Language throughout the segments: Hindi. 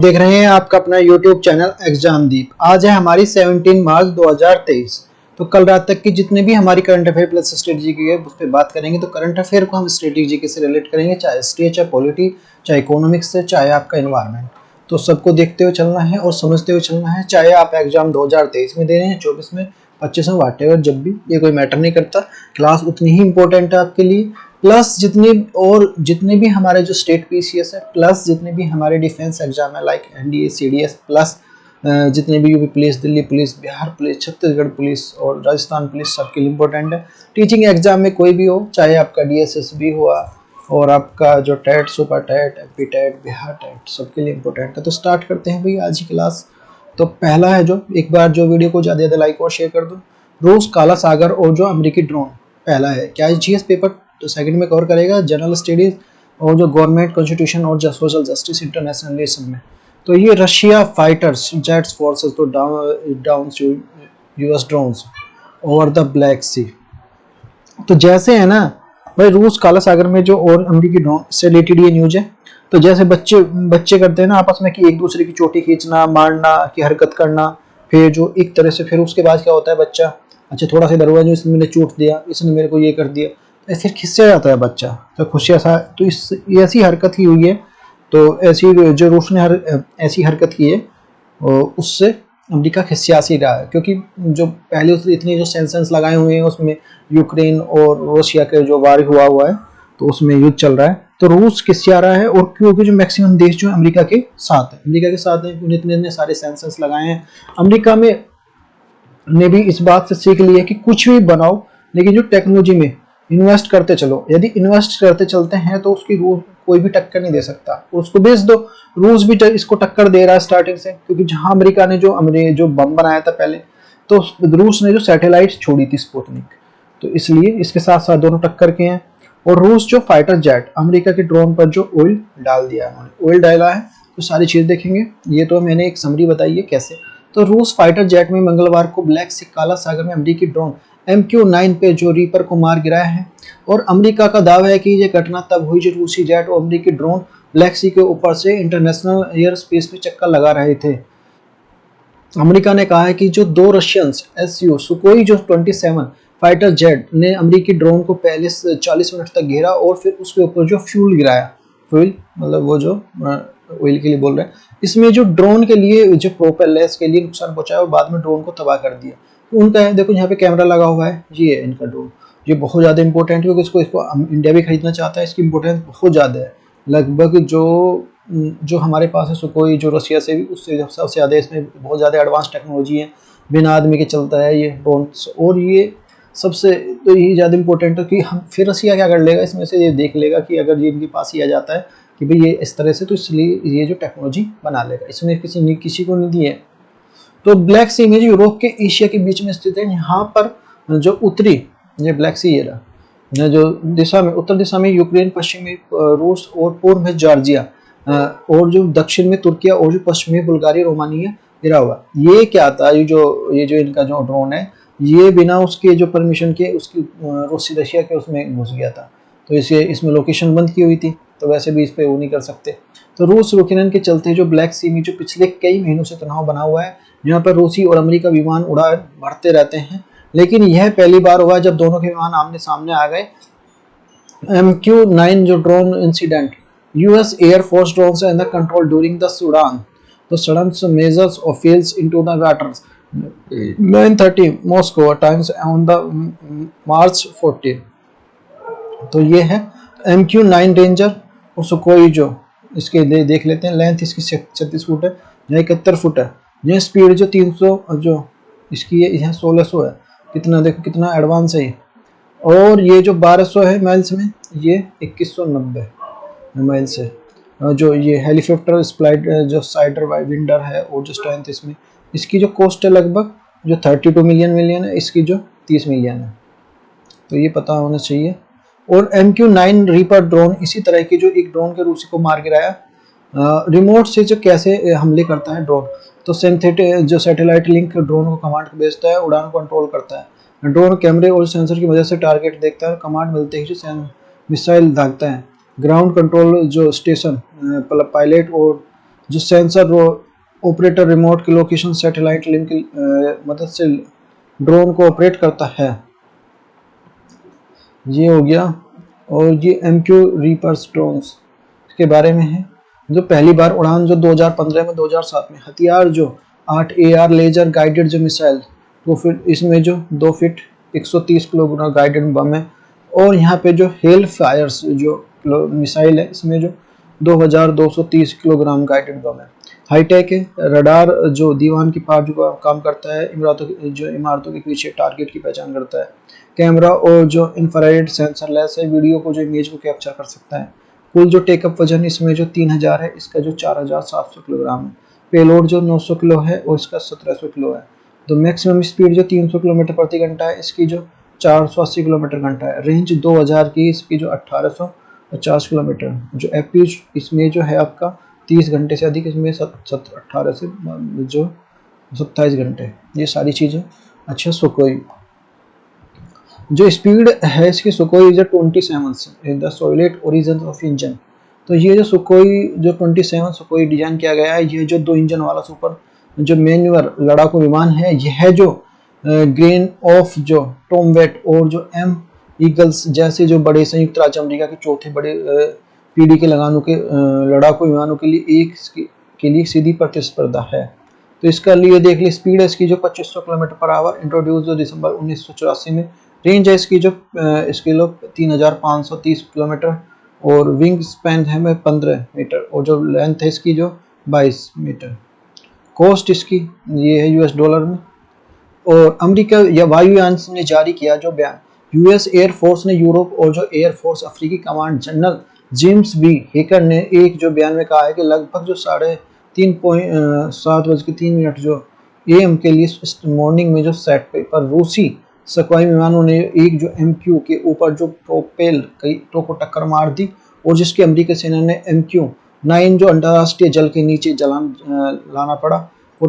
देख रहे हैं आपका अपना YouTube चैनल एग्जाम दीप। आज है हमारी 17 मार्च 2023। तो कल रात तक की जितने भी हमारी करंट अफेयर प्लस स्ट्रेटजी की है उस पर बात करेंगे। तो करंट अफेयर को हम स्ट्रेटजी के से रिलेट करेंगे, चाहे हिस्ट्री, चाहे पॉलिटी, चाहे इकोनॉमिक्स से, चाहे आपका एनवायरनमेंट। तो सबको देखते हुए चलना है और समझते हुए चलना है, चाहे आप एग्जाम 2023 में दे रहे हैं, 24 में, 25 में, वाटेवर, जब भी, ये कोई मैटर नहीं करता। क्लास उतनी ही इंपॉर्टेंट है आपके लिए, प्लस जितने भी हमारे जो स्टेट पीसीएस है, प्लस जितने भी हमारे डिफेंस एग्जाम है लाइक एनडीए, सीडीएस, प्लस जितने भी UP police, Delhi police, Bihar police, Chhattisgarh police और राजस्थान पुलिस, सबके लिए इंपॉर्टेंट है। टीचिंग एग्जाम में कोई भी हो, चाहे आपका डीएसएसबी हुआ और आपका जो TET, super TET, MP TET, Bihar TET, सबके लिए इंपॉर्टेंट है। तो स्टार्ट करते हैं भाई आज की क्लास। तो पहला है, जो एक बार जो वीडियो को ज़्यादा लाइक और शेयर कर दो, रूस, काला सागर और जो अमेरिकी ड्रोन। पहला है क्या, जीएस पेपर तो सेकंड में कवर करेगा, जनरल स्टडीज और जो गवर्नमेंट कॉन्स्टिट्यूशन और सोशल जस्टिस इंटरनेशनल रिलेशन में। तो ये Russia fighters jets forces to down US drones over the Black Sea. तो जैसे है ना भाई, रूस, काला सागर में जो और अमेरिकी ड्रोन से रिलेटेड ये न्यूज है। तो जैसे बच्चे करते हैं ना आपस में कि एक दूसरे की चोटी खींचना, मारना की हरकत करना, फिर जो एक तरह से, फिर उसके बाद क्या होता है, बच्चा अच्छा थोड़ा सा डर हुआ, जो इसने मैंने चोट दिया, इसने मेरे को ये कर दिया, तो फिर खिस्से जाता है बच्चा, तो खुशियाँ सा। तो इस ऐसी हरकत ही हुई है। तो ऐसी जो रूस ने ऐसी हरकत की है, उससे अमेरिका खिसिया सी रहा है, क्योंकि जो पहले उसने इतनी जो सैंक्शंस लगाए हुए हैं, उसमें यूक्रेन और रशिया के जो वार हुआ है, तो उसमें युद्ध चल रहा है, तो रूस खिसिया रहा है। और क्योंकि जो मैक्सिमम देश जो अमेरिका के साथ है, उन्हें इतने सारे सैंक्शंस लगाए हैं। अमेरिका में ने भी इस बात से सीख ली है कि कुछ भी बनाओ, लेकिन जो टेक्नोलॉजी में इन्वेस्ट करते चलो। यदि इन्वेस्ट करते चलते हैं तो उसकी रूस कोई भी टक्कर नहीं दे सकता, उसको बेच दो। रूस भी इसको टक्कर दे रहा है स्टार्टिंग से, क्योंकि जहां अमेरिका ने जो बम बनाया था पहले, तो रूस ने जो सैटेलाइट छोड़ी थी स्पुतनिक, तो इसलिए इसके साथ साथ दोनों टक्कर के हैं। और रूस जो फाइटर जेट अमेरिका के ड्रोन पर जो ऑयल डाल दिया, उन्होंने ऑयल डाला है, तो सारी चीज देखेंगे। ये तो मैंने एक समरी बताई है कैसे। तो रूस फाइटर जेट में मंगलवार को ब्लैक सी, काला सागर में अमेरिकी ड्रोन MQ-9 पे जो रीपर को मार गिराया है। और अमेरिका का दावा है कि यह घटना तब हुई जब रूसी जेट और अमेरिकी ड्रोन ब्लैक सी के ऊपर से इंटरनेशनल एयर स्पेस में चक्कर लगा रहे थे। अमेरिका ने कहा है कि जो दो रशियंस SU सुकोई जो 27 फाइटर जेट ने अमेरिकी ड्रोन को पहले 40 मिनट तक घेरा और फिर उसके ऊपर जो फ्यूल गिराया, फ्यूल मतलब वो जो ऑयल के लिए बोल रहे हैं, इसमें जो ड्रोन के लिए जो प्रोपेलर्स के लिए नुकसान पहुंचाया और बाद में ड्रोन को तबाह कर दिया। तो उनका है, देखो यहाँ पे कैमरा लगा हुआ है, ये है इनका ड्रोन। ये बहुत ज़्यादा इंपॉर्टेंट है, क्योंकि इसको इंडिया भी खरीदना चाहता है, इसकी इंपॉर्टेंस बहुत ज़्यादा है। लगभग जो हमारे पास है सुकोई, जो रशिया से भी, उससे सबसे ज़्यादा इसमें बहुत ज़्यादा एडवांस टेक्नोलॉजी है, बिना आदमी के चलता है ये ड्रोन। और ये सबसे तो यही ज़्यादा इंपॉर्टेंट है कि हम फिर रशिया क्या कर लेगा इसमें से, ये देख लेगा कि अगर ये इनके पास ही आ जाता है कि भाई ये इस तरह से, तो इसलिए ये जो टेक्नोलॉजी बना लेगा। इसने किसी को नहीं दी है। तो ब्लैक सी में जो यूरोप के एशिया के बीच में स्थित है, यहाँ पर जो उत्तरी, ये ब्लैक सी ये रहा, जो दिशा में, उत्तर दिशा में यूक्रेन, पश्चिम में रूस और पूर्व में जॉर्जिया, और जो दक्षिण में तुर्किया और जो पश्चिम में बुल्गारिया, रोमानिया गिरा हुआ। ये क्या था, ये जो इनका जो ड्रोन है, ये बिना उसके जो परमिशन के उसकी रशिया के उसमें घुस गया था। तो इसमें लोकेशन बंद की हुई थी, तो वैसे भी इस पे वो नहीं कर सकते। तो रूस यूक्रेन के चलते जो ब्लैक सी में जो पिछले कई महीनों से तनाव बना हुआ है, जहाँ पर रूसी और अमेरिका विमान उड़ान भरते रहते हैं, लेकिन यह पहली बार हुआ जब दोनों के विमान आमने सामने आ गए। MQ-9 जो drone incident, US air force drones under control during the Sudan, the sudden measures of fails into the waters 9:30 Moscow times on the March 14। तो ये है MQ-9 रेंजर और सुकोई। जो इसके देख लेते हैं, लेंथ इसकी 36 फुट है, यहाँ 71 फुट है, यह स्पीड जो 300 जो इसकी है, यहाँ 1600 है। कितना देखो कितना एडवांस है ये। और ये जो 1200 है माइल्स में, ये 2190 माइल्स है। जो ये हेलीकॉप्टर स्प्लाइट जो साइडर विंडर है, और जो स्ट्रेंथ इसमें, इसकी जो कॉस्ट है लगभग जो 32 मिलियन है, इसकी जो 30 मिलियन है। तो ये पता होना चाहिए। और MQ-9 रीपर ड्रोन इसी तरह की, जो एक ड्रोन के रूसी को मार गिराया। रिमोट से जो कैसे हमले करता है ड्रोन, तो सिंथेटिक जो सैटेलाइट लिंक ड्रोन को कमांड भेजता है, उड़ान कंट्रोल करता है। ड्रोन कैमरे और सेंसर की मदद से टारगेट देखता है, कमांड मिलते ही जो मिसाइल दागता है। ग्राउंड कंट्रोल जो स्टेशन पायलट और जो सेंसर ऑपरेटर रिमोट की लोकेशन सैटेलाइट लिंक की मदद से ड्रोन को ऑपरेट करता है, ये हो गया। और ये MQ रीपर्स ड्रोन्स के बारे में है, जो पहली बार उड़ान जो 2015 में 2007 में हथियार जो 8 AR लेजर गाइडेड जो मिसाइल 2 फीट, इसमें जो 2 फीट 130 किलोग्राम गाइडेड बम है। और यहाँ पे जो हेल फायर्स जो मिसाइल है, इसमें जो 2230 किलोग्राम गाइडेड बम है। हाईटेक है, रडार जो दीवान की पार्ट जो काम करता है, इमारतों के पीछे टारगेट की पहचान करता है। कैमरा और जो इंफ्रारेड सेंसर लेस है, वीडियो को जो इमेज को कैप्चर कर सकता है। कुल जो टेकअप वजन इसमें जो 3000 है, इसका जो 4700 किलोग्राम है। पेलोड जो 900 किलो है और इसका 1700 किलो है। तो मैक्सिमम स्पीड जो 300 किलोमीटर प्रति घंटा है, इसकी जो 480 किलोमीटर घंटा है। रेंज 2000 की, इसकी जो 1850 किलोमीटर। जो एपीज इसमें जो है आपका 30 घंटे से अधिक, इसमें 18 से जो 27 घंटे, ये सारी चीज़ें। अच्छा, सुकोई जो स्पीड है इसकी, सुकोई जो 27 the solid origin of engine. तो ये जो सुकोई जो 27 सुकोई डिजाइन किया गया है, ये जो 2 इंजन वाला सुपर जो मैन्युअर लड़ाकू विमान है, यह जो ग्रेन ऑफ जो टॉमवेट और जो एम ईगल्स जैसे जो बड़े संयुक्त राज्य अमेरिका के चौथे बड़े पीढ़ी के लड़ाकू विमानों के लिए के लिए सीधी प्रतिस्पर्धा है। तो इसका लिए देख ली स्पीड है इसकी जो 2500 किलोमीटर पर आवर, इंट्रोड्यूस जो दिसंबर 1984 में। रेंज है इसकी जो इसके लोग 3530 किलोमीटर और विंग स्पैन है 15 मीटर और जो लेंथ है इसकी जो 22 मीटर। कॉस्ट इसकी ये है US डॉलर में। और अमेरिका या वायुयान ने जारी किया जो बयान, US एयर फोर्स ने यूरोप और जो एयर फोर्स अफ्रीकी command general James B Hecker ने एक जो बयान में कहा है कि लगभग जो 7:03 जो AM के लिए इस मॉर्निंग में जो सेट पर रूसी सख्वाई विमानों ने एक जो MQ के ऊपर जो प्रोपेल कई को टक्कर मार दी और जिसके अमेरिकी सेना ने MQ-9 जो अंतर्राष्ट्रीय जल के नीचे लाना पड़ा। वो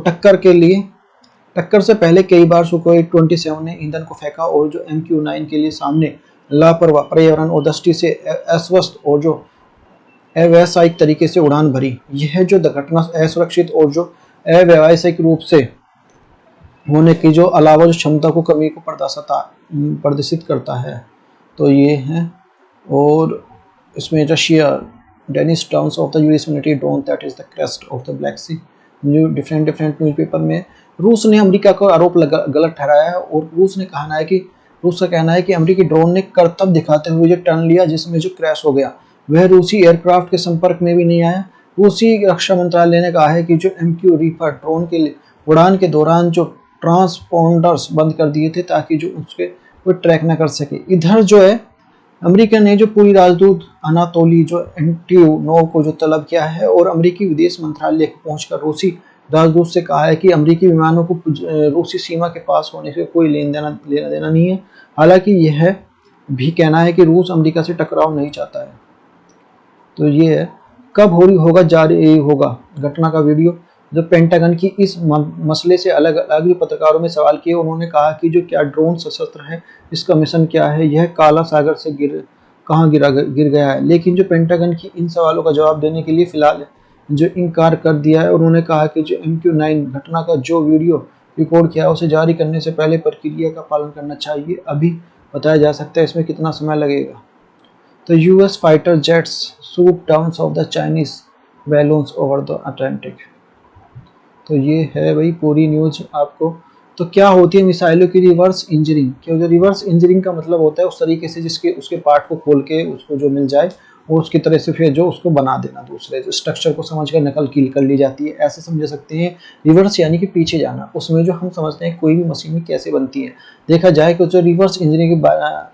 टक्कर से पहले कई बार सुकोई 27 ने ईंधन को फेंका और जो MQ-9 के लिए सामने लापरवाह पर्यावरण और दृष्टि से अस्वस्थ और जो अव्यावसायिक तरीके से उड़ान भरी। यह जो घटना असुरक्षित और जो अव्यावसायिक रूप से होने की जो अलावा जो क्षमता को कमी को प्रदर्शित करता है। तो ये है। और इसमें Russia denies downs of the US military drone that is the crest of the Black Sea. Different newspaper में रूस ने अमेरिका को आरोप गलत ठहराया है और रूस का कहना है कि अमेरिकी ड्रोन ने करतब दिखाते हुए जो टर्न लिया जिसमें जो क्रैश हो गया, वह रूसी एयरक्राफ्ट के संपर्क में भी नहीं आया। रूसी रक्षा मंत्रालय ने कहा है कि जो MQ रीपर ड्रोन के लिए उड़ान के दौरान जो ट्रांसपोंडर्स बंद कर दिए थे ताकि जो उसके कोई ट्रैक ना कर सके। इधर जो है अमेरिका ने जो पूरी राजदूत अनातोली जो एंटियोनोव को जो तलब किया है और अमेरिकी विदेश मंत्रालय को पहुंचकर रूसी राजदूत से कहा है कि अमेरिकी विमानों को रूसी सीमा के पास होने से कोई लेना देना नहीं है। हालांकि यह भी कहना है कि रूस अमेरिका से टकराव नहीं चाहता है। तो ये है। कब होगा जारी होगा घटना का वीडियो। जो पेंटागन की इस मसले से अलग अलग पत्रकारों में सवाल किए, उन्होंने कहा कि जो क्या ड्रोन सशस्त्र है, इसका मिशन क्या है, यह काला सागर से कहाँ गिर गया है। लेकिन जो पेंटागन की इन सवालों का जवाब देने के लिए फिलहाल जो इनकार कर दिया है। उन्होंने कहा कि जो MQ-9 घटना का जो वीडियो रिकॉर्ड किया है उसे जारी करने से पहले प्रक्रिया का पालन करना चाहिए। अभी बताया जा सकता है इसमें कितना समय लगेगा। तो US fighter jets shoot down of the Chinese balloons over the Atlantic. तो ये है भाई पूरी न्यूज आपको। तो क्या होती है मिसाइलों की रिवर्स इंजरिंग। क्यों जो रिवर्स इंजरिंग का मतलब होता है उस तरीके से जिसके उसके पार्ट को खोल के उसको जो मिल जाए और उसकी तरह से फिर जो उसको बना देना, दूसरे स्ट्रक्चर को समझकर नकल कर ली जाती है। ऐसे समझ सकते हैं। रिवर्स यानी कि पीछे जाना। उसमें जो हम समझते हैं कोई भी मशीन कैसे बनती है। देखा जाए कि जो रिवर्स इंजरिंग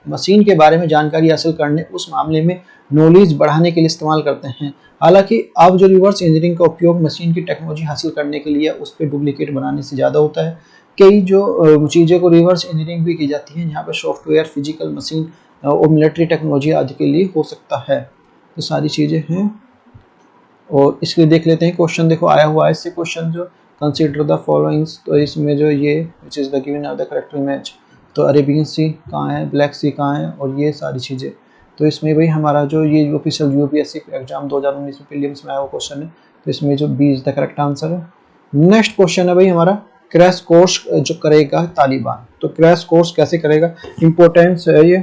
मशीन के बारे में जानकारी हासिल करने उस मामले में नॉलेज बढ़ाने के लिए इस्तेमाल करते हैं। हालांकि अब जो रिवर्स इंजरिंग का उपयोग मशीन की टेक्नोलॉजी हासिल करने के लिए उस पर डुप्लीकेट बनाने से ज़्यादा होता है। कई जो चीज़ें को रिवर्स इंजीनियरिंग भी की जाती है, यहाँ पर सॉफ्टवेयर, फिजिकल मशीन और मिलिट्री टेक्नोलॉजी आदि के लिए हो सकता है। तो सारी चीज़ें हैं। और इसके देख लेते हैं क्वेश्चन। देखो आया हुआ है इससे क्वेश्चन जो कंसीडर द फॉलोइंग्स। तो इसमें जो ये which is the given of the correct image. तो अरेबियन सी कहाँ है, ब्लैक सी कहाँ है और ये सारी चीज़ें। तो इसमें भाई हमारा जो ये ऑफिशियल UPSC एग्जाम 2019 में प्रीलिम्स में आया हुआ क्वेश्चन है। तो इसमें जो B is the correct answer है। नेक्स्ट क्वेश्चन है भाई हमारा, क्रैश कोर्स जो करेगा तालिबान, तो क्रैश कोर्स कैसे करेगा, इंपॉर्टेंस है ये।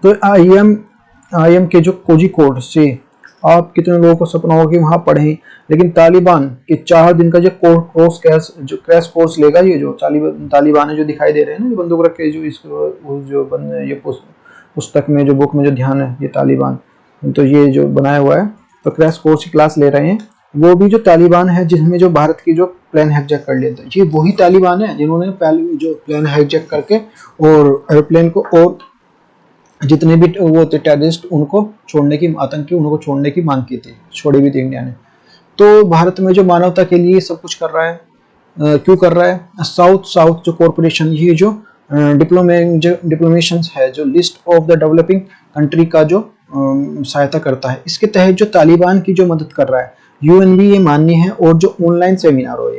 तो आईएम के जो कोझिकोड से आप कितने लोगों को सपना होगा कि वहां पढ़ें, लेकिन तालिबान के 4 दिन का जो क्रैश कोर्स लेगा, ये जो तालिबान है जो दिखाई दे रहे हैं ना, जो बंदूक रख के, जो ये पुस्तक में जो बुक में जो ध्यान है, ये तालिबान, तो ये जो बनाया हुआ है, तो क्रैश कोर्स की क्लास ले रहे हैं। वो भी जो तालिबान है जिसमें जो भारत की जो प्लेन हाईजैक कर लेते हैं, ये वही तालिबान है जिन्होंने पहले जो प्लेन हाईजैक करके और एयरप्लेन को और जितने भी वो थे टेररिस्ट उनको छोड़ने की, आतंकी उनको छोड़ने की मांग की थी, छोड़ी भी थी इंडिया ने। तो भारत में जो मानवता के लिए सब कुछ कर रहा है, क्यों कर रहा है, साउथ जो कॉरपोरेशन, ये जो डिप्लोमेशन है, जो list of the developing country का जो सहायता करता है, इसके तहत जो तालिबान की जो मदद कर रहा है, यूएन भी ये मान्य है। और जो ऑनलाइन सेमिनार हो,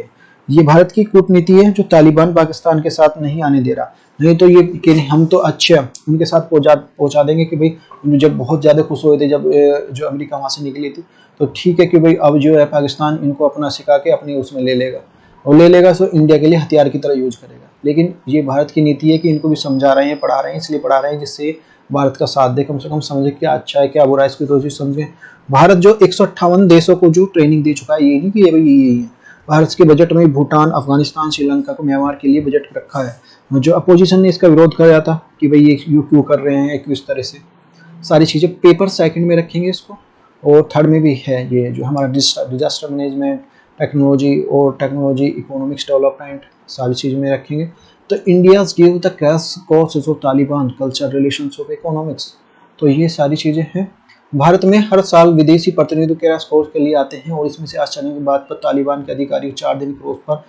ये भारत की कूटनीति है जो तालिबान पाकिस्तान के साथ नहीं आने दे रहा, नहीं तो ये कि हम तो अच्छे उनके साथ पहुंचा देंगे कि भाई जब बहुत ज़्यादा खुश हुए थे जब जो अमेरिका वहाँ से निकली थी, तो ठीक है कि भाई अब जो है पाकिस्तान इनको अपना सिखा के अपनी उसमें ले लेगा, और ले लेगा तो इंडिया के लिए हथियार की तरह यूज करेगा। लेकिन ये भारत की नीति है कि इनको भी समझा रहे हैं, पढ़ा रहे हैं, इसलिए पढ़ा रहे हैं जिससे भारत का साथ दे, कम से कम समझे क्या अच्छा है क्या बुरा है, इसकी तो समझे। भारत जो 158 देशों को जो ट्रेनिंग दे चुका है, ये नहीं कि ये भाई यही है, भारत के बजट में भूटान, अफगानिस्तान, श्रीलंका को, म्यांमार के लिए बजट रखा है। जो अपोजिशन ने इसका विरोध किया था कि भाई ये क्यों कर रहे हैं, क्यों इस तरह से, सारी चीज़ें पेपर सेकंड में रखेंगे इसको, और थर्ड में भी है ये जो हमारा disaster management, technology economics development, सारी चीज़ में रखेंगे। तो India's give the crash course of Taliban culture relations of economics, तो ये सारी चीज़ें हैं। भारत में हर साल विदेशी प्रतिनिधि क्रैश कोर्स के लिए आते हैं, और इसमें से आश्चर्य की बात पर तालिबान के अधिकारी 4 दिन कोर्स पर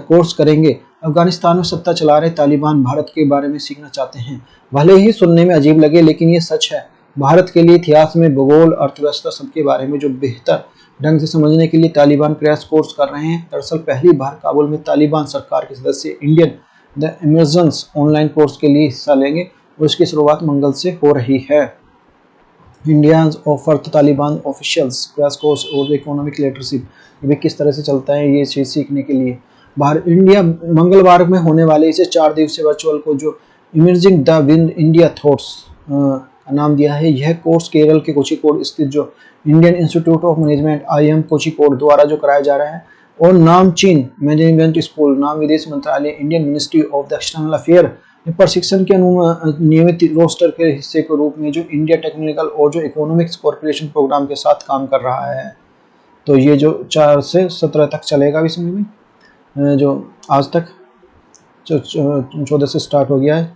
कोर्स करेंगे। अफगानिस्तान में सत्ता चला रहे तालिबान भारत के बारे में सीखना चाहते हैं, भले ही सुनने में अजीब लगे लेकिन ये सच है। भारत के लिए इतिहास में भूगोल, अर्थव्यवस्था सबके बारे में जो बेहतर ढंग से समझने के लिए तालिबान क्रैश कोर्स कर रहे हैं। दरअसल पहली बार काबुल में तालिबान सरकार के सदस्य Indian the emergence online course के लिए हिस्सा लेंगे, और इसकी शुरुआत मंगल से हो रही है। India's offer Taliban officials crash course और इकोनॉमिक लिटरेसी, ये किस तरह से चलता है ये चीज़ सीखने के लिए। इंडिया मंगलवार में होने वाले इसे 4 दिवसीय वर्चुअल को जो emerging the win India thoughts का नाम दिया है। यह कोर्स केरल के कोझिकोड स्थित जो Indian Institute of management IIM Kozhikode द्वारा जो कराया जा रहा है, और नाम चीन मैनेजमेंट स्कूल, नाम विदेश मंत्रालय, Indian ministry of the external affair प्रशिक्षण के नियमित रोस्टर के हिस्से के रूप में जो इंडिया टेक्निकल और जो इकोनॉमिक्स कॉर्पोरेशन प्रोग्राम के साथ काम कर रहा है। तो ये जो 4 से 17 तक चलेगा इसमें भी, जो आज तक 14 से स्टार्ट हो गया है।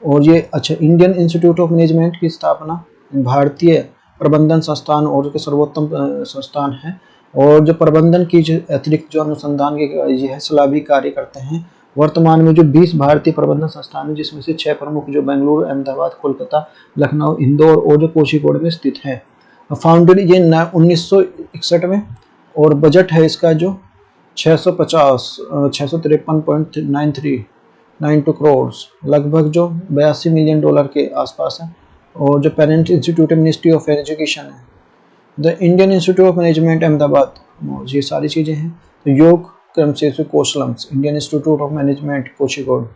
और ये अच्छा, इंडियन इंस्टीट्यूट ऑफ मैनेजमेंट की स्थापना भारतीय प्रबंधन संस्थान और के सर्वोत्तम संस्थान है, और जो प्रबंधन की जो अतिरिक्त जो अनुसंधान के यह सलाह भी कार्य करते हैं। वर्तमान में जो 20 भारतीय प्रबंधन संस्थान है, जिसमें से 6 प्रमुख जो बेंगलुरु, अहमदाबाद, कोलकाता, लखनऊ, इंदौर और जो कोझिकोड में स्थित है। फाउंडेड ये 1961 में, और बजट है इसका जो 653.9392 करोड़, लगभग जो $82 मिलियन के आसपास है। और जो parent institute ministry of education है, the Indian Institute of Management Ahmedabad, ये सारी चीज़ें हैं। तो योग क्रम से कौशलम्स, Indian Institute of Management Kozhikode.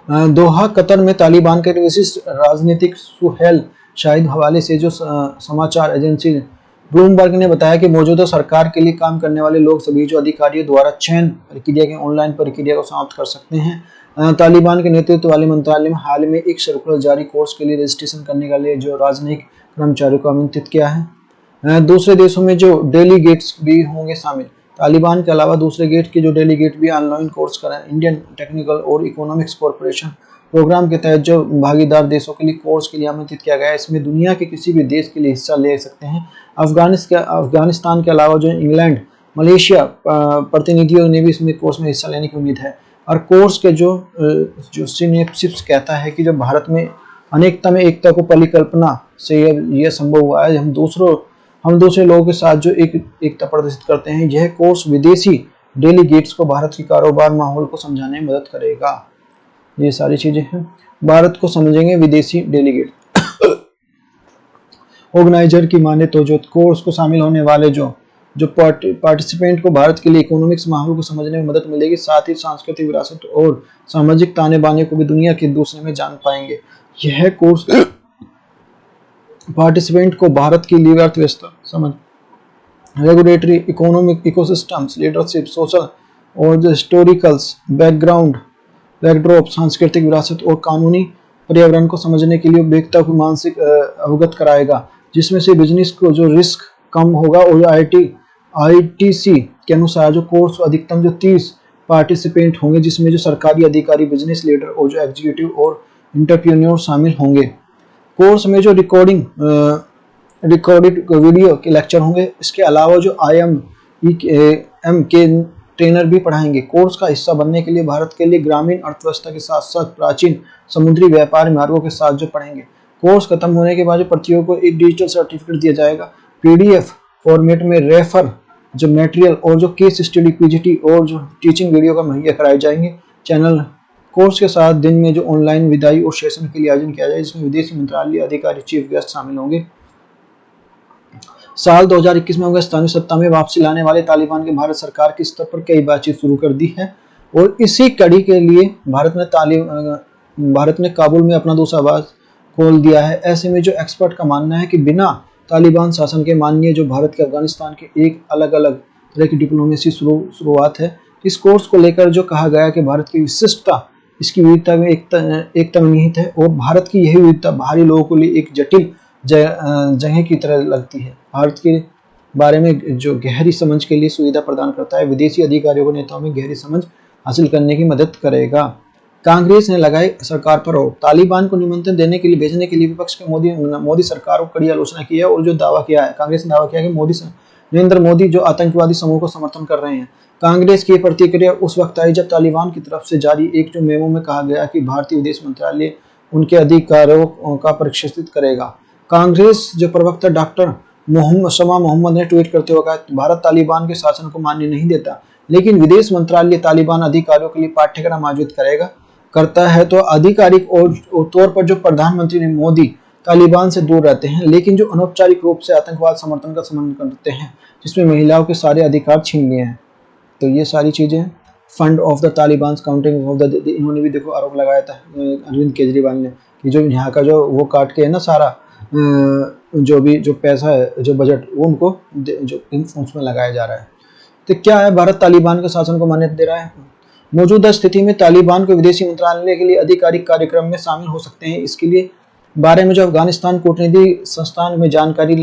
Doha Qatar में तालिबान के विशिष्ट राजनीतिक सुहेल शाहिद हवाले से जो समाचार एजेंसी ब्लूमबर्ग ने बताया कि मौजूदा सरकार के लिए काम करने वाले लोग सभी जो अधिकारियों द्वारा चयन प्रक्रिया की ऑनलाइन प्रक्रिया को समाप्त कर सकते हैं। तालिबान के नेतृत्व वाले मंत्रालय में हाल में एक सर्कुलर जारी कोर्स के लिए रजिस्ट्रेशन करने के लिए जो राजनयिक कर्मचारियों को आमंत्रित किया है। दूसरे देशों में जो डेलीगेट्स भी होंगे शामिल। तालिबान के अलावा दूसरे गेट के जो डेलीगेट भी ऑनलाइन कोर्स करें। इंडियन टेक्निकल और इकोनॉमिक्स कॉर्पोरेशन प्रोग्राम के तहत जो भागीदार देशों के लिए कोर्स के लिए आमंत्रित किया गया है, इसमें दुनिया के किसी भी देश के लिए हिस्सा ले सकते हैं। अफगानिस्तान के अलावा जो इंग्लैंड, मलेशिया प्रतिनिधियों ने भी इसमें कोर्स में हिस्सा लेने की उम्मीद है। और कोर्स के जो सिनेप्सिस कहता है कि जब भारत में अनेकता में एकता को परिकल्पना से यह संभव हुआ है, हम दूसरे लोगों के साथ जो एकता प्रदर्शित करते हैं। यह कोर्स विदेशी डेलीगेट्स को भारत की कारोबार माहौल को समझाने में मदद करेगा। ये सारी चीजें हैं, भारत को समझेंगे विदेशी डेलीगेट। ऑर्गेनाइजर की माने तो जो कोर्स को शामिल होने वाले जो जो पार्टिसिपेंट को भारत के लिए इकोनॉमिक्स माहौल को समझने में मदद मिलेगी, साथ ही सांस्कृतिक विरासत और सामाजिक ताने बाने को भी दुनिया के दूसरे में जान पाएंगे। यह कोर्स पार्टिसिपेंट को भारत की लीग अर्थव्यवस्था समझ, regulatory, economic, ecosystems, leadership, social और जो हिस्टोरिकल्स बैकड्रॉप, सांस्कृतिक विरासत और कानूनी पर्यावरण को समझने के लिए उपयोगिता को मानसिक अवगत कराएगा, जिसमें से बिजनेस को जो रिस्क कम होगा। और आईटीसी के अनुसार जो कोर्स अधिकतम जो 30 पार्टिसिपेंट होंगे, जिसमें जो सरकारी अधिकारी, बिजनेस लीडर और जो एग्जीक्यूटिव और इंटरप्रेन्योर शामिल होंगे। कोर्स में जो रिकॉर्डेड वीडियो के लेक्चर होंगे। इसके अलावा जो IMEM के ट्रेनर भी पढ़ाएंगे। कोर्स का हिस्सा बनने के लिए भारत के लिए ग्रामीण अर्थव्यवस्था के साथ साथ प्राचीन समुद्री व्यापार मार्गों के साथ जो पढ़ेंगे। कोर्स खत्म होने के बाद जो प्रतियोगियों को एक डिजिटल सर्टिफिकेट दिया जाएगा, PDF फॉर्मेट में रेफर जो मटेरियल और जो केस स्टडी, PGT और जो टीचिंग वीडियो का मुहैया कराए जाएंगे। चैनल कोर्स के साथ दिन में जो ऑनलाइन विदाई और सेशन के लिए आयोजन किया जाए, जिसमें विदेशी मंत्रालय अधिकारी, चीफ गेस्ट शामिल होंगे। साल 2021 में अफगानिस्तान सत्ता में वापसी लाने वाले तालिबान के भारत सरकार के स्तर पर कई बातचीत शुरू कर दी है और इसी कड़ी के लिए भारत ने काबुल में अपना दूसरा आवास खोल दिया है। ऐसे में जो एक्सपर्ट का मानना है कि बिना तालिबान शासन के माननीय जो भारत के अफगानिस्तान के एक अलग अलग तरह की डिप्लोमेसी शुरुआत है। इस कोर्स को लेकर जो कहा गया कि भारत की विशिष्टता इसकी विविधता में एकता में निहित है और भारत की यही विविधता बाहरी लोगों के लिए एक जटिल जगह की तरह लगती है। भारत के बारे में जो गहरी समझ के लिए सुविधा प्रदान करता है, विदेशी अधिकारियों को नेताओं में गहरी समझ हासिल करने की मदद करेगा। कांग्रेस ने लगाई सरकार पर रोक। तालिबान को निमंत्रण देने के लिए भेजने के लिए विपक्ष के मोदी सरकार को कड़ी आलोचना की है और जो दावा किया है, कांग्रेस ने दावा किया कि नरेंद्र मोदी जो आतंकवादी समूह को समर्थन कर रहे हैं। कांग्रेस की प्रतिक्रिया उस वक्त आई जब तालिबान की तरफ से जारी एक जो मेमो में कहा गया कि भारतीय विदेश मंत्रालय उनके अधिकारों का प्रशिक्षित करेगा। कांग्रेस जो प्रवक्ता डॉक्टर शमा मोहम्मद ने ट्वीट करते हुए कहा, भारत तालिबान के शासन को मान्य नहीं देता, लेकिन विदेश मंत्रालय तालिबान अधिकारियों के लिए पाठ्यक्रम आयोजित करता है। तो आधिकारिक और तौर पर जो प्रधानमंत्री ने मोदी तालिबान से दूर रहते हैं, लेकिन जो अनौपचारिक रूप से आतंकवाद समर्थन का समर्थन करते हैं, जिसमें महिलाओं के सारे अधिकार छीन लिए हैं। तो ये सारी चीजें fund of the Taliban counting of the, इन्होंने भी देखो आरोप लगाया था अरविंद केजरीवाल ने कि जो यहाँ का जो वो काट के है ना सारा जो पैसा है, जो बजट, वो उनको जो इन फंड्स में लगाया जा रहा है। तो क्या है, भारत तालिबान के शासन को मान्यता दे रहा है। मौजूदा स्थिति में तालिबान को विदेशी मंत्रालय के लिए आधिकारिक कार्यक्रम में शामिल हो सकते हैं। इसके लिए बारे में जो अफगानिस्तान कूटनीति संस्थान में जानकारी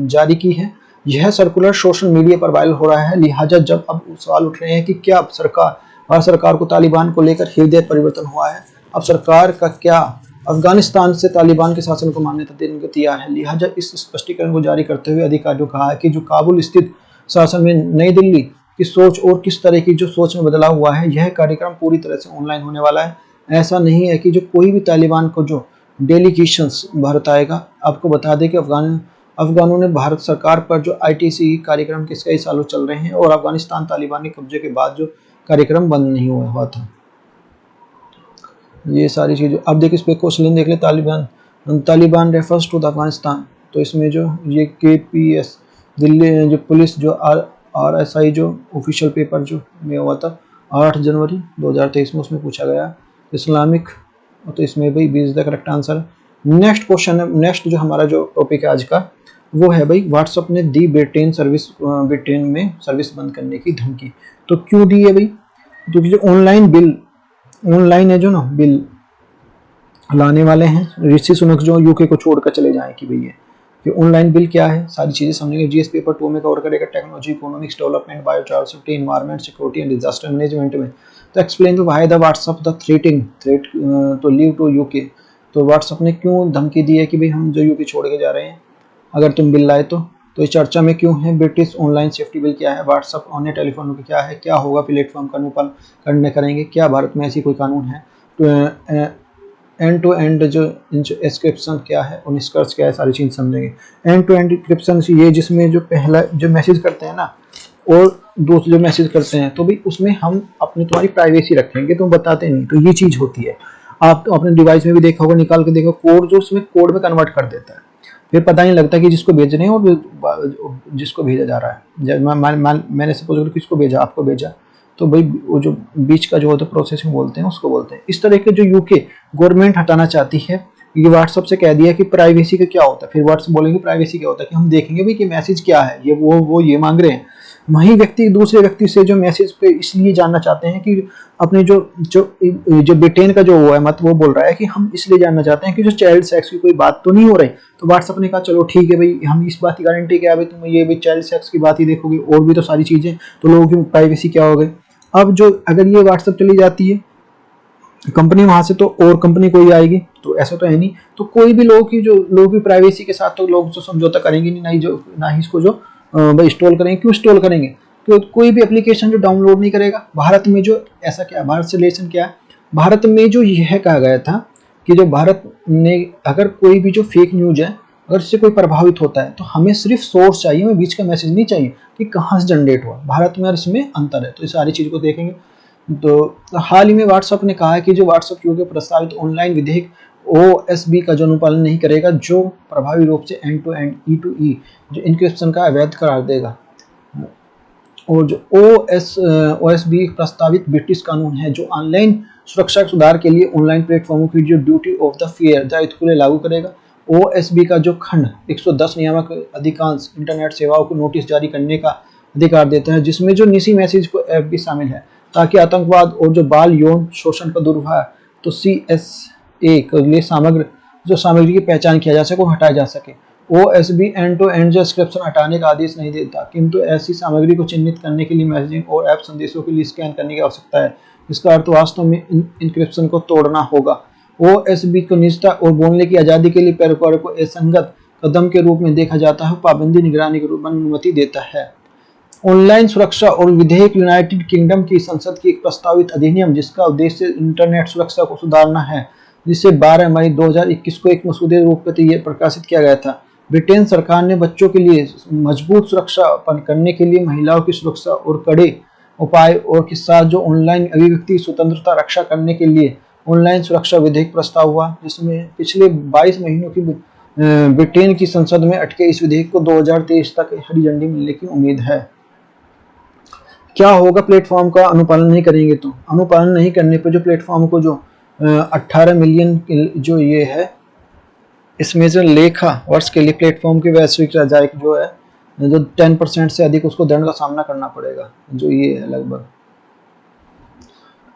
जारी की है। यह सर्कुलर सोशल मीडिया पर वायरल हो रहा है। लिहाजा जब अब सवाल उठ रहे हैं कि क्या भारत सरकार को तालिबान को लेकर हृदय परिवर्तन हुआ है। अब सरकार का क्या अफगानिस्तान से तालिबान के शासन को मान्यता देने को तैयार है। लिहाजा इस स्पष्टीकरण को जारी करते हुए अधिकारियों कहा है कि जो काबुल स्थित शासन में नई दिल्ली की सोच और किस तरह की जो सोच में बदलाव हुआ है, यह कार्यक्रम पूरी तरह से ऑनलाइन होने वाला है। ऐसा नहीं है कि जो कोई भी तालिबान को जो डेलीगेशंस भारत आएगा। आपको बता दें कि अफगानों ने भारत सरकार पर जो ITC कार्यक्रम के कई सालों चल रहे हैं और अफगानिस्तान तालिबानी कब्जे के बाद जो कार्यक्रम बंद नहीं हुआ था। ये सारी चीजें अब देखिए, इस पे क्वेश्चन देख ले। Taliban refers to Afghanistan. तो इसमें जो ये KPS दिल्ली जो पुलिस जो RSI जो ऑफिशियल पेपर जो में हुआ था 8 जनवरी 2023 में, उसमें पूछा गया इस्लामिक। तो इसमें भाई 20 का करेक्ट आंसर। नेक्स्ट क्वेश्चन है, नेक्स्ट जो हमारा जो टॉपिक है आज का, वो है भाई व्हाट्सएप ने दी ब्रिटेन में सर्विस बंद करने की धमकी। तो क्यों दी है भाई? क्योंकि जो ऑनलाइन है जो ना बिल लाने वाले हैं ऋषि सुनक जो UK को छोड़कर चले जाए कि भैया कि ऑनलाइन बिल क्या है, सारी चीजें समझेंगे। GS पेपर 2 में कवर करेगा technology, economics development, biodiversity, environment, security and disaster management में। तो explain to why the WhatsApp the threat to leave to UK। तो व्हाट्सएप ने क्यों धमकी दी है कि भाई हम जो UK छोड़ के जा रहे हैं अगर तुम बिल लाए तो इस चर्चा में क्यों है। ब्रिटिश ऑनलाइन सेफ्टी बिल क्या है, व्हाट्सएप ऑन टेलीफोन का क्या है, क्या होगा प्लेटफॉर्म का अनुपालन करेंगे, क्या भारत में ऐसी कोई कानून है, तो एंड टू एंड जो इंक्रिप्शन क्या है और निष्कर्ष क्या है, सारी चीज समझेंगे। एंड टू एंड इंक्रिप्शन ये जिसमें जो पहला जो मैसेज करते हैं ना और दूसरे जो मैसेज करते हैं, तो भाई उसमें हम अपनी तुम्हारी प्राइवेसी रखेंगे, तो बताते नहीं। तो ये चीज होती है, आप तो अपने डिवाइस में भी देखा होगा, निकाल के देखो, कोड जो उसमें कोड में कन्वर्ट कर देता है। फिर पता नहीं लगता कि जिसको भेज रहे हैं और जिसको भेजा जा रहा है। मैंने सपोज करो किसको भेजा, आपको भेजा, तो भाई वो जो बीच का जो होता है प्रोसेसिंग बोलते हैं, उसको बोलते हैं। इस तरह के जो यूके गवर्नमेंट हटाना चाहती है, ये व्हाट्सएप से कह दिया कि प्राइवेसी का क्या होता है। फिर व्हाट्सएप बोलेंगे प्राइवेसी क्या होता है, कि हम देखेंगे भाई कि मैसेज क्या है, ये वो ये मांग रहे हैं। वही व्यक्ति दूसरे व्यक्ति से जो मैसेज पे इसलिए जानना चाहते हैं कि अपने जो जो जो ब्रिटेन का जो वो है मत, वो बोल रहा है कि हम इसलिए जानना चाहते हैं कि जो चाइल्ड सेक्स की कोई बात तो नहीं हो रही। तो व्हाट्सएप ने कहा चलो ठीक है भाई, हम इस बात की गारंटी क्या है भाई, तुम ये भी चाइल्ड सेक्स की बात ही देखोगे, और भी तो सारी चीजें, तो लोगों की प्राइवेसी क्या हो गई। अब जो अगर ये व्हाट्सएप चली जाती है कंपनी वहां से, तो और कंपनी कोई आएगी, तो ऐसा तो है नहीं। तो कोई भी लोगों की प्राइवेसी के साथ तो लोग जो समझौता करेंगे नहीं, ना ही इसको जो भाई इंस्टॉल करेंगे। क्यों इंस्टॉल करेंगे, तो कोई भी एप्लीकेशन जो डाउनलोड नहीं करेगा। भारत में जो ऐसा क्या, भारत से रिलेशन क्या है, भारत में जो यह कहा गया था कि जो भारत ने अगर कोई भी जो फेक न्यूज है अगर इससे कोई प्रभावित होता है, तो हमें सिर्फ सोर्स चाहिए, हमें बीच का मैसेज नहीं चाहिए कि कहाँ से जनरेट हुआ। भारत में और इसमें अंतर है, तो इस सारी चीज को देखेंगे। तो हाल ही में व्हाट्सएप ने कहा है कि जो व्हाट्सएप के प्रस्तावित ऑनलाइन विधेयक OSB का जो अनुपालन नहीं करेगा, जो प्रभावी रूप से एंड टू एंड E2E जो इंक्रिप्शन का अवैध करार देगा। और जो OSB प्रस्तावित ब्रिटिश कानून है जो ऑनलाइन सुरक्षा के सुधार के लिए ऑनलाइन प्लेटफॉर्मों की जो ड्यूटी ऑफ द फेयर दायित्व को लागू करेगा। OSB का जो खंड 110 नियामक अधिकांश इंटरनेट सेवाओं को नोटिस जारी करने का अधिकार देता है, जिसमें जो निजी मैसेज को ऐप भी शामिल है, ताकि आतंकवाद और जो बाल यौन शोषण का दुर्व्यवहार तो CSA के लिए सामग्री की पहचान किया जा सके और हटाया जा सके। OSB end to end description हटाने का आदेश नहीं देता, किंतु ऐसी सामग्री को चिन्हित करने के लिए मैसेजिंग और ऐप संदेशों के लिए स्कैन करने की आवश्यकता है। इसका अर्थ वास्तव में इंक्रिप्शन को तोड़ना होगा। OSB को निजता और बोलने की आजादी के लिए पैरोकारों को असंगत कदम के रूप में देखा जाता है, पाबंदी निगरानी के रूप में अनुमति देता है। ऑनलाइन सुरक्षा और विधेयक यूनाइटेड किंगडम की संसद की एक प्रस्तावित अधिनियम जिसका उद्देश्य इंटरनेट सुरक्षा को सुधारना है, जिसे 12 मई 2021 को एक मसूदे रूप में प्रकाशित किया गया था। ब्रिटेन सरकार ने बच्चों के लिए मजबूत सुरक्षा करने के लिए महिलाओं की सुरक्षा और कड़े उपाय और के साथ जो ऑनलाइन अभिव्यक्ति स्वतंत्रता रक्षा करने के लिए ऑनलाइन सुरक्षा विधेयक प्रस्ताव हुआ, जिसमें पिछले 22 महीनों की ब्रिटेन की संसद में अटके इस विधेयक को 2023 तक हरी झंडी मिलने की उम्मीद है। क्या होगा प्लेटफॉर्म का अनुपालन नहीं करेंगे तो? अनुपालन नहीं करने पर जो प्लेटफॉर्म को जो 18 मिलियन जो ये है, इसमें जो लेखा वर्ष के लिए प्लेटफॉर्म की वैश्विक आदाय जो है जो 10% से अधिक, उसको दंड का सामना करना पड़ेगा, जो ये है लगभग।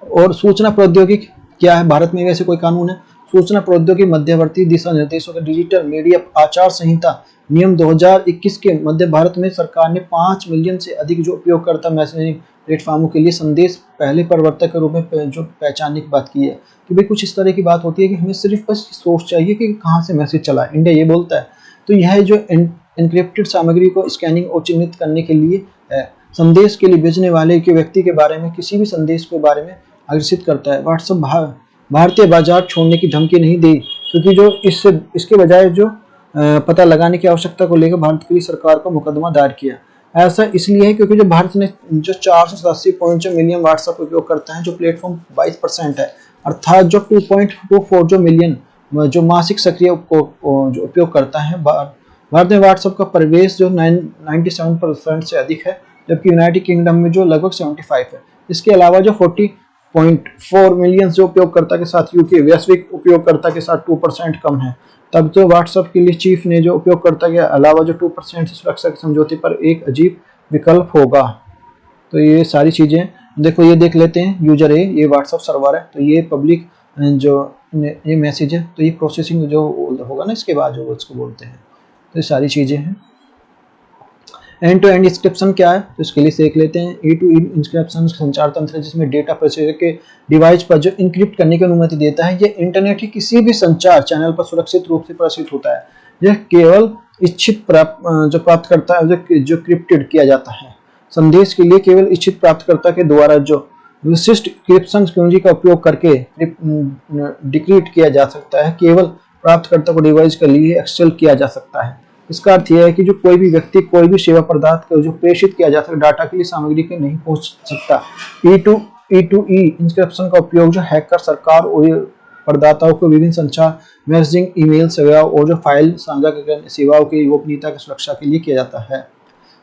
और सूचना प्रौद्योगिकी क्या है, भारत में वैसे कोई कानून है? सूचना प्रौद्योगिकी मध्यवर्ती दिशा निर्देशों का डिजिटल मीडिया आचार संहिता नियम 2021 के मध्य भारत में सरकार ने 5 मिलियन से अधिक जो उपयोगकर्ता मैसेजिंग प्लेटफॉर्मों के लिए संदेश पहले प्रवर्तक के रूप में जो पहचानने की बात की है। कि भाई कुछ इस तरह की बात होती है कि हमें सिर्फ बस सोर्स चाहिए कि कहाँ से मैसेज चला है, इंडिया ये बोलता है। तो यह जो एन्क्रिप्टेड सामग्री को स्कैनिंग और चिन्हित करने के लिए है, संदेश के लिए भेजने वाले के व्यक्ति के बारे में किसी भी संदेश के बारे में अग्रसित करता है। व्हाट्सएप भारतीय बाजार छोड़ने की धमकी नहीं दी, क्योंकि जो इसके बजाय जो पता लगाने की आवश्यकता को लेकर भारत के लिए सरकार को मुकदमा दायर किया। ऐसा इसलिए है क्योंकि जो भारत ने जो 487 मिलियन व्हाट्सएप उपयोग करता है, जो प्लेटफॉर्म 22% है, अर्थात जो 2.24 जो मिलियन जो मासिक सक्रिय जो उपयोग करता है। भारत में व्हाट्सएप का प्रवेश जो 97% से अधिक है, जबकि यूनाइटेड किंगडम में जो लगभग 75 है। इसके अलावा जो 40.4 मिलियन जो उपयोगकर्ता के साथ यूके वैश्विक उपयोगकर्ता के साथ 2% कम है। तब तो व्हाट्सएप के लिए चीफ ने जो उपयोगकर्ता के अलावा जो 2% से सुरक्षा के समझौते पर एक अजीब विकल्प होगा। तो ये सारी चीजें देखो, ये देख लेते हैं। यूजर ए, ये व्हाट्सएप सर्वर है, तो ये पब्लिक जो ये मैसेज है, तो ये प्रोसेसिंग जो होगा ना इसके बाद जो उसको बोलते हैं। तो ये सारी चीजें हैं। एंड टू एंड इंक्रिप्शन क्या है, तो इसके लिए देख लेते हैं। E2E इंक्रिप्शन संचार तंत्र है जिसमें डेटा प्रोसेसर के डिवाइस पर जो इंक्रिप्ट करने की अनुमति देता है। यह इंटरनेट के किसी भी संचार चैनल पर सुरक्षित रूप से प्रसारित होता है। यह केवल इच्छित प्राप्तकर्ता जो क्रिप्टेड किया जाता है। संदेश के लिए केवल इच्छित प्राप्तकर्ता के द्वारा जो विशिष्ट क्रिप्शन कुंजी का उपयोग करके डिक्रिप्ट किया जा सकता है। केवल प्राप्तकर्ता को डिवाइस के लिए एक्सेस किया जा सकता है। इसका अर्थ यह है कि जो कोई भी व्यक्ति कोई भी सेवा प्रदाता जो प्रेषित किया जा सकता डाटा के लिए सामग्री के नहीं पहुंच सकता। E2E इंक्रिप्शन का उपयोग जो हैकर, सरकार और प्रदाताओं को विभिन्न संचार मैसेजिंग ईमेल सेवाओं और जो फाइल साझा करने सेवाओं की गोपनीयता की सुरक्षा के लिए किया जाता है।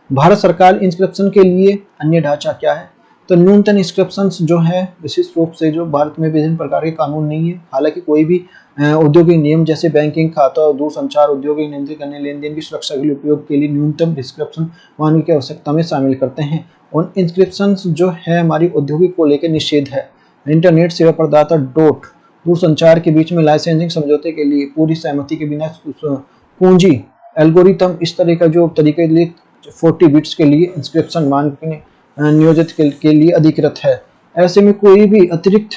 भारत सरकार इंस्क्रिप्शन के लिए अन्य ढांचा क्या है? तो न्यूनतम इंस्क्रिप्शन जो है विशेष रूप से जो भारत में विभिन्न प्रकार के कानून नहीं है, हालांकि कोई भी औद्योगिक नियम जैसे बैंकिंग खाता और दूरसंचार औद्योगिक नियंत्रित करने लेन देन की सुरक्षा के लिए उपयोग के लिए न्यूनतम इंस्क्रिप्शन मानव की आवश्यकता में शामिल करते हैं। और इंस्क्रिप्शन जो है हमारी औद्योगिक को लेकर निषेध है। इंटरनेट सेवा प्रदाता डॉट दूरसंचार के बीच में लाइसेंसिंग समझौते के लिए पूरी सहमति के बिना पूंजी एल्गोरिथम इस तरह का जो तरीके के लिए 40 बिट्स के लिए इंस्क्रिप्शन मान नियोजित के लिए अधिकृत है। ऐसे में कोई भी अतिरिक्त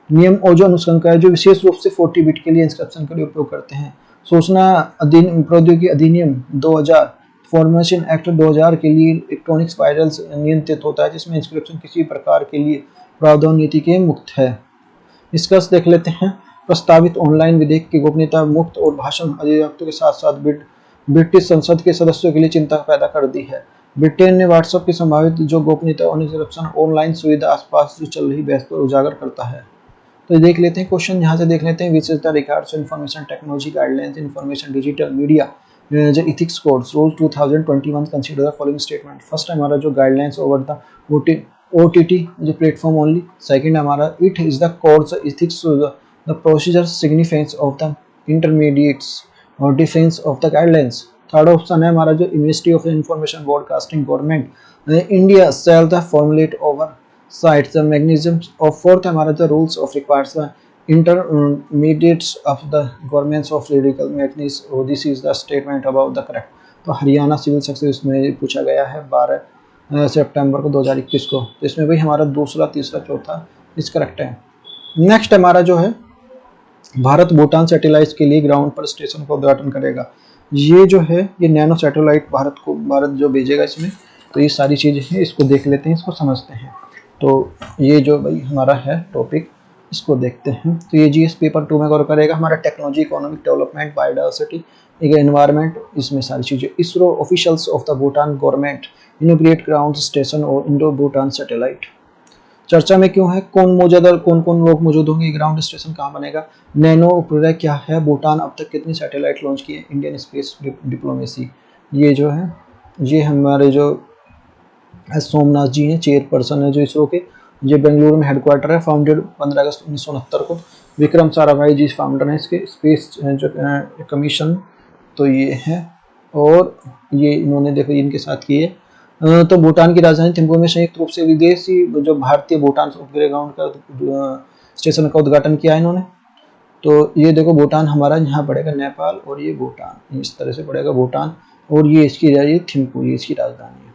नियम और जो अनुशंसा है जो विशेष रूप से 40 बिट के लिए इंस्क्रिप्शन के लिए उपयोग करते हैं। सूचना प्रौद्योगिकी अधिनियम 2000 इंफॉर्मेशन एक्ट 2000 के लिए इलेक्ट्रॉनिक्स फाइल्स नियंत्रित होता है, जिसमें इंस्क्रिप्शन किसी प्रकार के लिए प्रावधान नीति के मुक्त है। निष्कर्ष देख लेते हैं। प्रस्तावित ऑनलाइन विधेयक की गोपनीयता मुक्त और भाषण अधिकारों के साथ साथ ब्रिटिश संसद के सदस्यों के लिए चिंता पैदा कर दी है। ब्रिटेन ने व्हाट्सएप की संभावित जो गोपनीयता और इंस्क्रिप्शन ऑनलाइन सुविधा आसपास जो चल रही बहस को उजागर करता है। तो देख लेते हैं क्वेश्चन, यहाँ से देख लेते हैं which is the regards information technology guidelines information digital media जो ethics codes rule 2021 consider the following statement. First हमारा जो गाइडलाइंस ओवर द OTT जो प्लेटफॉर्म ओनली। सेकंड हमारा it is the codes ethics the procedure significance of the intermediates और defence of the guidelines. Third option है हमारा जो ministry of information broadcasting government India cell the formulate over sites the mechanisms. और फोर्थ हमारा जो rules of requires the intermediates of the governments of judicial mechanism। और this is the statement about the correct। तो हरियाणा सिविल सर्विस में पूछा गया है 12 सितंबर को 2021 को। तो इसमें भाई हमारा दूसरा तीसरा चौथा इस करेक्ट है। नेक्स्ट हमारा जो है भारत भूटान सैटेलाइट के लिए ग्राउंड पर स्टेशन का उद्घाटन करेगा। ये जो है ये नैनो सैटेलाइट भारत जो भेजेगा इसमें। तो ये सारी चीजें हैं, इसको देख लेते हैं, इसको समझते हैं। तो ये जो भाई हमारा है टॉपिक इसको देखते हैं। तो ये जीएस पेपर 2 में कवर करेगा हमारा technology economic development biodiversity environment, इसमें सारी चीजें। ISRO officials of the Bhutan government इनोग्रेट ground station और इंडो भूटान सैटेलाइट। चर्चा में क्यों है, कौन कौन लोग मौजूद होंगे, ग्राउंड स्टेशन कहाँ बनेगा, नैनो उपग्रह क्या है, भूटान अब तक कितनी सैटेलाइट लॉन्च की है, इंडियन स्पेस डिप्लोमेसी। ये जो है ये हमारे जो सोमनाथ जी हैं, चेयरपर्सन है जो इसरो के। ये बेंगलुरु में हेडक्वार्टर है। फाउंडेड 15 अगस्त 1969 को। विक्रम साराभाई जी फाउंडर हैं इसके। स्पेस जो कमीशन तो ये है, और ये इन्होंने देखो इनके साथ किए। तो भूटान की राजधानी थिम्पू में संयुक्त रूप से विदेशी जो भारतीय भूटान उपग्रह ग्राउंड का स्टेशन का उद्घाटन किया है इन्होंने। तो ये देखो भूटान हमारा यहाँ पड़ेगा नेपाल, और ये भूटान इस तरह से पड़ेगा भूटान, और ये इसकी थिम्पू ये इसकी राजधानी है।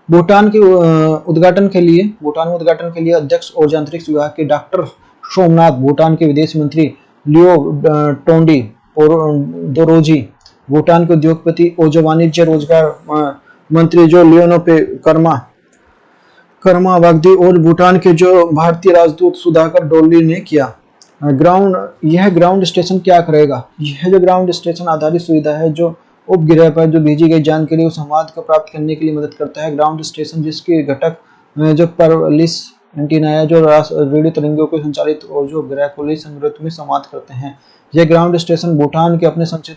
भूटान के उद्घाटन के लिए अध्यक्ष और अंतरिक्ष विभाग के डॉक्टर सोमनाथ, भूटान के विदेश मंत्री लियो टोंडी दोरोजी, भूटान के उद्योगपति और जो वाणिज्य रोजगार मंत्री जो लियोनोपे कर्मा वागदी और भूटान के जो भारतीय राजदूत सुधाकर डोली ने किया। यह ग्राउंड स्टेशन क्या करेगा, यह जो ग्राउंड स्टेशन आधारित सुविधा है जो उपग्रह पर जो भेजी गई जानकारी उस संवाद को प्राप्त करने के लिए मदद करता है। ग्राउंड स्टेशन जिसके घटक जो परवलिस एंटीना है जो रेडियो तरंगों को संचालित और जो ग्रह को संग्रहित में संवाद करते हैं। यह ग्राउंड स्टेशन भूटान के अपने संचित